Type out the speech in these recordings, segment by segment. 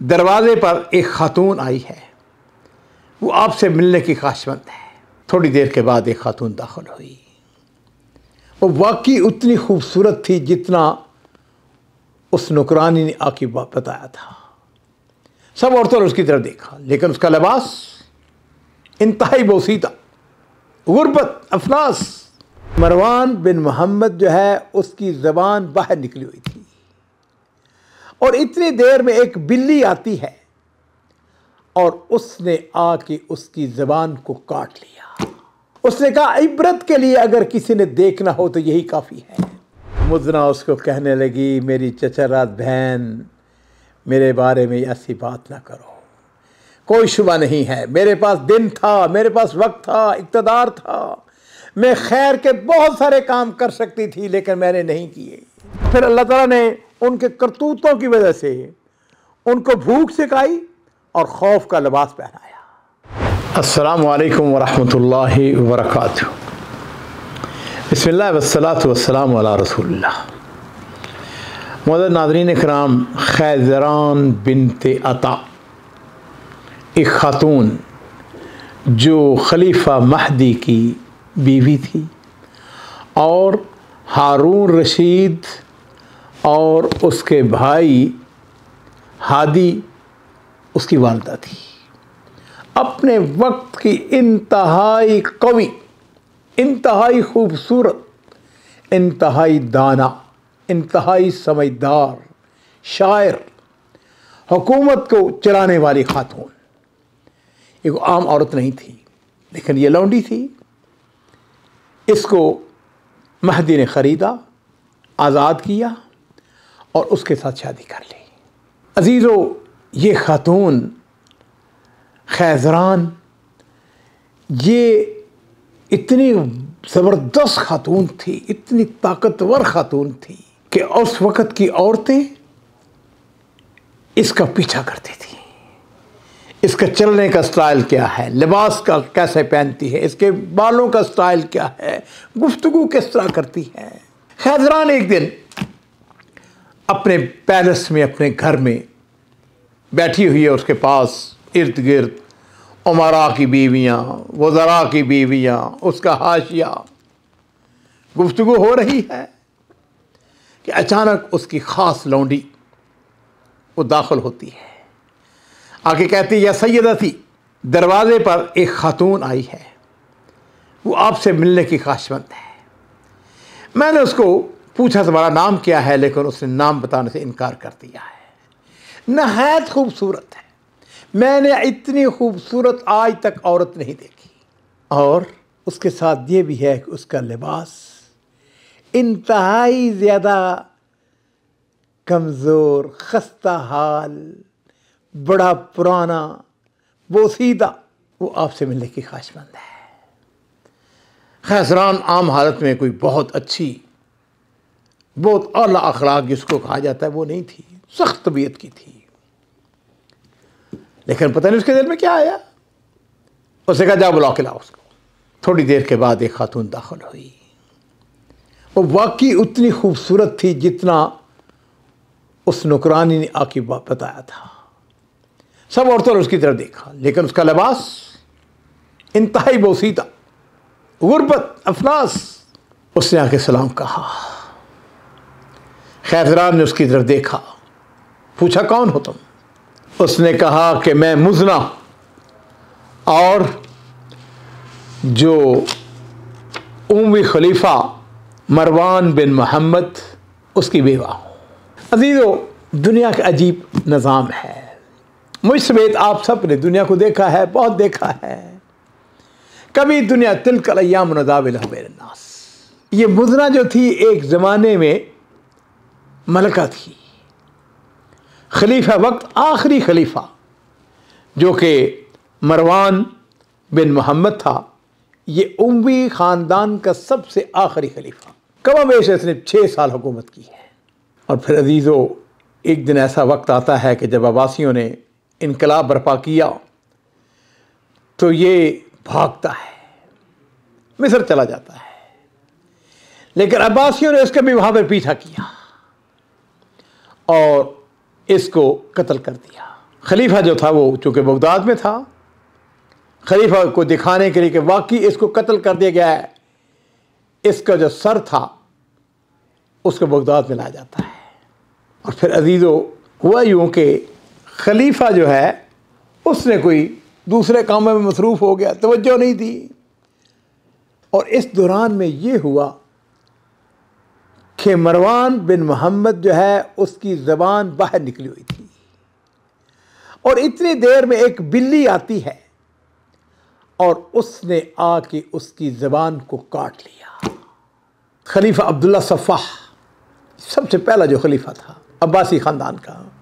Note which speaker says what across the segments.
Speaker 1: दरवाजे पर एक खातून आई है, वो आपसे मिलने की ख्वाहिशमंद है। थोड़ी देर के बाद एक खातून दाखिल हुई। वो वाकई उतनी खूबसूरत थी जितना उस नौकरानी ने आके बताया था। सब औरतों ने उसकी तरफ देखा, लेकिन उसका लिबास इंतहाई बोसीदा, गुर्बत, अफलास। मरवान बिन मोहम्मद जो है उसकी ज़बान बाहर निकली हुई थी और इतनी देर में एक बिल्ली आती है और उसने आके उसकी ज़बान को काट लिया। उसने कहा, इबरत के लिए अगर किसी ने देखना हो तो यही काफ़ी है। मुज़ना उसको कहने लगी, मेरी चचेरा बहन, मेरे बारे में ऐसी बात ना करो। कोई शुबा नहीं है, मेरे पास दिन था, मेरे पास वक्त था, इक़्तिदार था, मैं खैर के बहुत सारे काम कर सकती थी, लेकिन मैंने नहीं किए। फिर अल्लाह ताला ने उनके करतूतों की वजह से उनको भूख सिखाई और खौफ का लिबास पहनाया। अस्सलामु अलैकुम वरहमतुल्लाहि वबरकातुहू। बिस्मिल्लाह वस्सलातु वस्सलामु अला रसूलिल्लाह। मुअज़्ज़ज़ नाज़रीन इकराम, खैज़रान बिन्ते अता एक खातून जो खलीफा महदी की बीवी थी और हारून रशीद और उसके भाई हादी उसकी वालिदा थी। अपने वक्त की इंतहाई कवि, इंतहाई खूबसूरत, इंतहाई दाना, इंतहाई समझदार शायर, हुकूमत को चलाने वाली खातून। एक आम औरत नहीं थी, लेकिन ये लौंडी थी। इसको महदी ने ख़रीदा, आज़ाद किया और उसके साथ शादी कर ली। अजीज़ो, ये खातून खैज़रान ये इतनी ज़बरदस्त खातून थी, इतनी ताकतवर खातून थी कि उस वक़्त की औरतें इसका पीछा करती थी। इसका चलने का स्टाइल क्या है, लिबास का कैसे पहनती है, इसके बालों का स्टाइल क्या है, गुफ्तगू किस तरह करती है। खैज़रान एक दिन अपने पैलेस में, अपने घर में बैठी हुई है। उसके पास इर्द गिर्द उमरा की बीवियाँ, वज़रा की बीवियाँ, उसका हाशिया, गुफ्तगू हो रही है कि अचानक उसकी ख़ास लौंडी वो दाखिल होती है। आके कहती, या सैयदती, दरवाजे पर एक खातून आई है, वो आपसे मिलने की ख्वाहिशमंद है। मैंने उसको पूछा तुम्हारा नाम क्या है, लेकिन उसने नाम बताने से इनकार कर दिया है। नहायत खूबसूरत है, मैंने इतनी खूबसूरत आज तक औरत नहीं देखी। और उसके साथ ये भी है कि उसका लिबास इंतहाई ज़्यादा कमज़ोर, खस्ता हाल, बड़ा पुराना, बोसीदा, वो आपसे मिलने की ख्वाहिशमंद है। खैज़रान आम हालत में कोई बहुत अच्छी, बहुत आला अखलाक जिसको कहा जाता है वो नहीं थी, सख्त तबीयत की थी। लेकिन पता नहीं उसके दिल में क्या आया। उसने कहा, जा बुला के लाओ उसको। थोड़ी देर के बाद एक खातून दाखिल हुई। वो वाकई उतनी खूबसूरत थी जितना उस नौकरानी ने आके बताया था। सब औरतों ने उसकी तरफ देखा, लेकिन उसका लिबास इंतहाई बोसीदा, गुर्बत, अफलास। उसने आके सलाम कहा। खैज़रान ने उसकी तरफ देखा, पूछा, कौन हो तुम? उसने कहा कि मैं मुज़ना और जो उम्मी खलीफा मरवान बिन मोहम्मद उसकी बेवा हूँ। अजीज़ो, दुनिया का अजीब निज़ाम है। मुझ समेत आप सब ने दुनिया को देखा है, बहुत देखा है। कभी दुनिया तिलकल अय्याम नुदाविलुहा बैनन नास। ये मुज़ना जो थी एक ज़माने में मलका थी, खलीफा वक्त, आखिरी खलीफा जो कि मरवान बिन मोहम्मद था। ये उम्वी ख़ानदान का सबसे आखिरी खलीफा। कम-ओ-बेश इसने 6 साल हुकूमत की है। और फिर अजीज़ों, एक दिन ऐसा वक्त आता है कि जब अब्बासियों ने इनकलाब बर्पा किया तो ये भागता है, मिस्र चला जाता है। लेकिन अब्बासियों ने इसका भी वहाँ पर पीछा किया और इसको कत्ल कर दिया। खलीफा जो था वो चूँकि बगदाद में था, खलीफा को दिखाने के लिए कि वाकई इसको कत्ल कर दिया गया है, इसका जो सर था उसको बगदाद में लाया जाता है। और फिर अजीज़ों हुआ यूँ कि खलीफा जो है उसने कोई दूसरे कामों में मसरूफ़ हो गया, तवज्जो नहीं दी। और इस दौरान में ये हुआ कि मरवान बिन मोहम्मद जो है उसकी ज़बान बाहर निकली हुई थी, और इतनी देर में एक बिल्ली आती है और उसने आके उसकी ज़बान को काट लिया। खलीफा अब्दुल्ला सफ़ाह सबसे पहला जो खलीफा था अब्बासी ख़ानदान का,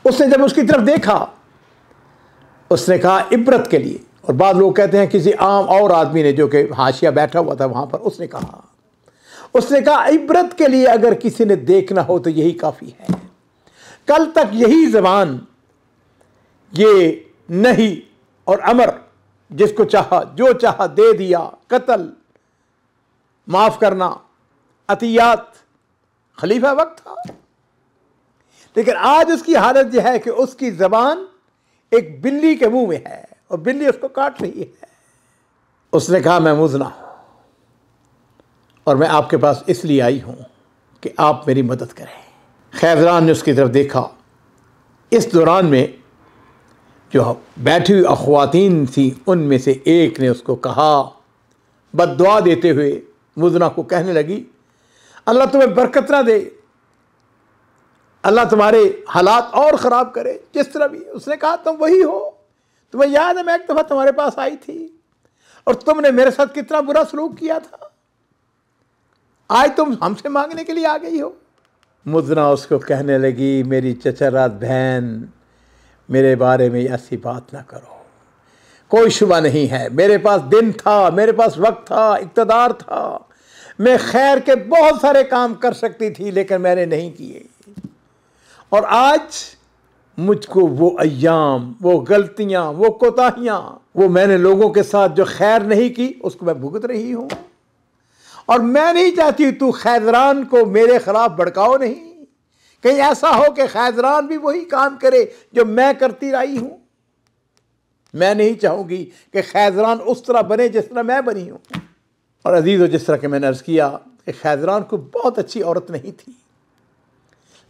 Speaker 1: उसने जब उसकी तरफ देखा उसने कहा इबरत के लिए, और बाद लोग कहते हैं किसी आम और आदमी ने जो कि हाशिया बैठा हुआ था वहाँ पर, उसने कहा इबरत के लिए अगर किसी ने देखना हो तो यही काफ़ी है। कल तक यही ज़बान ये नहीं और अमर, जिसको चाहा जो चाहा दे दिया, कत्ल, माफ़ करना, अतियात, खलीफा वक्त था। लेकिन आज उसकी हालत यह है कि उसकी ज़बान एक बिल्ली के मुंह में है और बिल्ली उसको काट रही है। उसने कहा मैं मुज़ना हूँ और मैं आपके पास इसलिए आई हूँ कि आप मेरी मदद करें। खैज़रान ने उसकी तरफ देखा। इस दौरान में जो बैठी हुई अख़वातीन थी उनमें से एक ने उसको कहा, बद्दुआ देते हुए मुज़ना को कहने लगी, अल्लाह तुम्हें बरकत ना दे, अल्लाह तुम्हारे हालात और ख़राब करे जिस तरह भी। उसने कहा तुम वही हो, तुम्हें याद है मैं एक दफ़ा तुम्हारे पास आई थी और तुमने मेरे साथ कितना बुरा सलूक किया था, आज तुम हमसे मांगने के लिए आ गई हो। मुज़ना उसको कहने लगी, मेरी चचेरा बहन, मेरे बारे में ऐसी बात ना करो, कोई शुबा नहीं है, मेरे पास दिन था, मेरे पास वक्त था, इक़्तिदार था, मैं खैर के बहुत सारे काम कर सकती थी लेकिन मैंने नहीं किए, और आज मुझको वो अय्याम, वो गलतियाँ, वो कोताहियाँ, वो मैंने लोगों के साथ जो खैर नहीं की उसको मैं भुगत रही हूँ, और मैं नहीं चाहती तू खैज़रान को मेरे ख़िलाफ़ भड़काओ नहीं, कहीं ऐसा हो कि खैज़रान भी वही काम करे जो मैं करती रही हूँ। मैं नहीं चाहूँगी कि खैज़रान उस तरह बने जिस तरह मैं बनी हूँ। और अजीज़ों, जिस तरह के मैंने अर्ज़ किया कि खैज़रान को बहुत अच्छी औरत नहीं थी,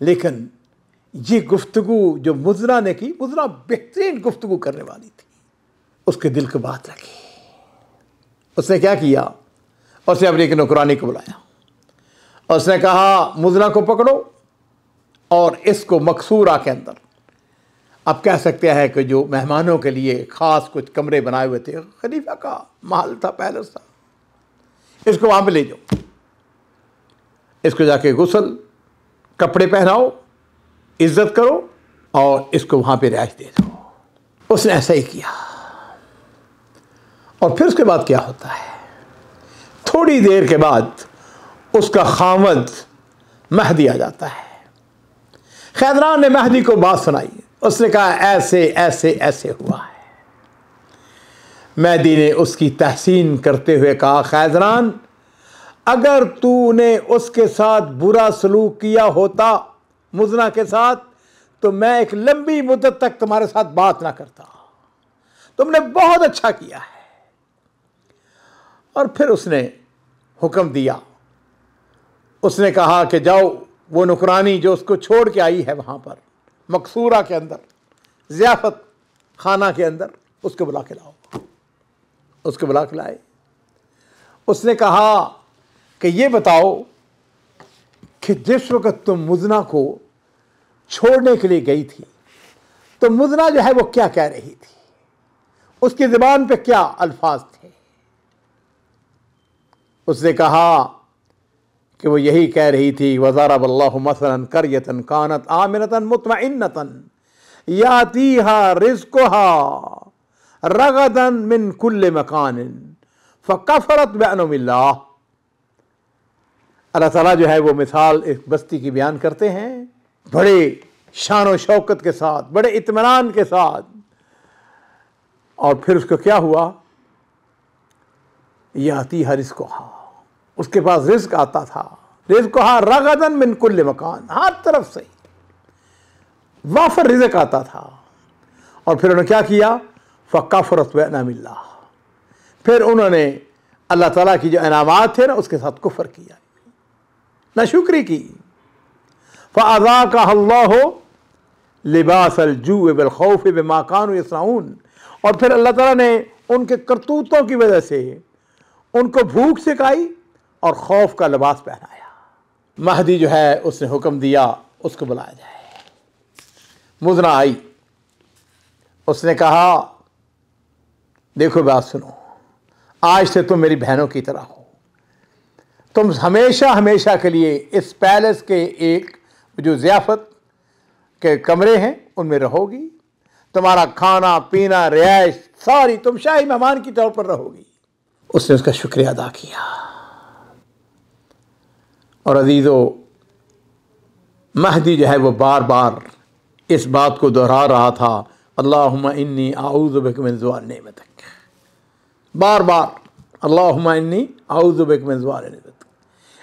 Speaker 1: लेकिन ये गुफ्तगू जो मुज़ना ने की, मुज़ना बेहतरीन गुफ्तगू करने वाली थी, उसके दिल को बात लगी। उसने क्या किया, उसने अपनी एक नौकरानी को बुलाया और उसने कहा मुज़ना को पकड़ो और इसको मकसूरा के अंदर, आप कह सकते हैं कि जो मेहमानों के लिए ख़ास कुछ कमरे बनाए हुए थे, खलीफा का महल था, पैलेस था, इसको वहाँ पे ले जाओ, इसको जाके गुस्ल, कपड़े पहनाओ, इज़्ज़त करो और इसको वहाँ पे रिहाइश दे दो। उसने ऐसा ही किया। और फिर उसके बाद क्या होता है, थोड़ी देर के बाद उसका खामद महदी आ जाता है। खैज़रान ने महदी को बात सुनाई, उसने कहा ऐसे ऐसे ऐसे हुआ है। महदी ने उसकी तहसीन करते हुए कहा, खैज़रान अगर तूने उसके साथ बुरा सलूक किया होता मुज़ना के साथ तो मैं एक लंबी मुद्दत तक तुम्हारे साथ बात ना करता, तुमने बहुत अच्छा किया है। और फिर उसने हुक्म दिया, उसने कहा कि जाओ वो नौकरानी जो उसको छोड़ के आई है वहाँ पर मकसूरा के अंदर, ज़ियाफ़त खाना के अंदर, उसको बुला के लाओ। उसको बुला के लाए। उसने कहा कि ये बताओ कि जिस वक़्त तुम मुज़ना को छोड़ने के लिए गई थी तो मुज़ना जो है वो क्या कह रही थी, उसकी ज़बान पे क्या अल्फाज थे। उसने कहा कि वो यही कह रही थी, वज़रबल्लाहु मसलन क़र्यतन कानत आमिनतन मुतमइन्नतन यातीहा रिज़्क़ुहा रगदन मिन कुल्लि मकानिन फ़कफ़रत बिअनउमिल्लाह। अल्लाह ताला जो है वो मिसाल एक बस्ती की बयान करते हैं, बड़े शान व शौकत के साथ, बड़े इत्मीनान के साथ। और फिर उसको क्या हुआ, यातीहा रिज़्क़ुहा, उसके पास रिज़्क़ आता था, रिज़्क़ुहा रगदन मिन कुल्लि मकान, हर तरफ से वाफर रिज़्क़ आता था। और फिर उन्होंने क्या किया, फ़कफ़रत बिअनअमिल्लाह, फिर उन्होंने अल्लाह ताला की जो इनामात थे ना उसके साथ कुफ्र किया, नाशुक्री की। फ़अज़ाक़हल्लाहु लिबासल जूअ वल खौफ़ बिमा कानू यसनऊन, और फिर अल्लाह ताला ने उनके करतूतों की वजह से उनको भूख सिखाई और खौफ का लिबास पहनाया। महदी जो है उसने हुक्म दिया उसको बुलाया जाए। मुज़ना आई, उसने कहा देखो बात सुनो, आज से तुम मेरी बहनों की तरह हो, तुम हमेशा हमेशा के लिए इस पैलेस के एक जो ज़ियाफ़त के कमरे हैं उनमें रहोगी, तुम्हारा खाना पीना रिहाइश सारी तुम शाही मेहमान की तौर पर रहोगी। उसने उसका शुक्रिया अदा किया। और अजीज़ो, महदी जो है वो बार बार इस बात को दोहरा रहा था, अल्लाहुम्मा इन्नी आऊज़ु बिका मिन ज़वाल नेमतिक, बार बार अल्लाहुम्मा इन्नी आऊज़ु बिका मिन ज़वाल नेमतिक,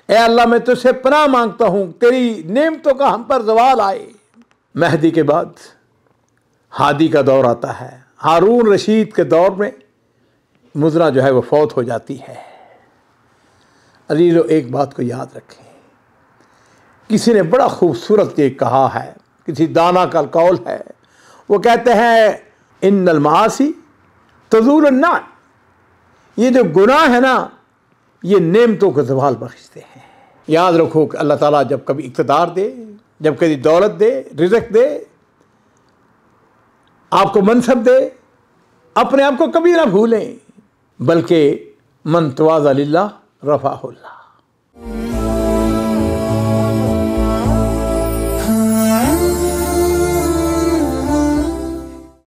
Speaker 1: ए अल्लाह मैं तुझसे पनाह मांगता हूँ तेरी नेमतों का हम पर ज़वाल आए। महदी के बाद हादी का दौर आता है। हारून रशीद के दौर में मुज़ना जो है वो फौत हो जाती है। अजीज़ो, एक बात को याद रखें, किसी ने बड़ा खूबसूरत ये कहा है, किसी दाना का कौल है, वो कहते हैं इन्नल मासी तज़ूलुन नाम, ये जो गुनाह है ना ये नेमतों को ज़वाल बख्शते हैं। याद रखो कि अल्लाह ताला जब कभी इक़्तिदार दे, जब कभी दौलत दे, रिज़्क़ दे, आपको मनसब दे, अपने आप को कभी ना भूलें, बल्कि मन तवाज़ा लिल्लाह रफ़अहुल्लाह।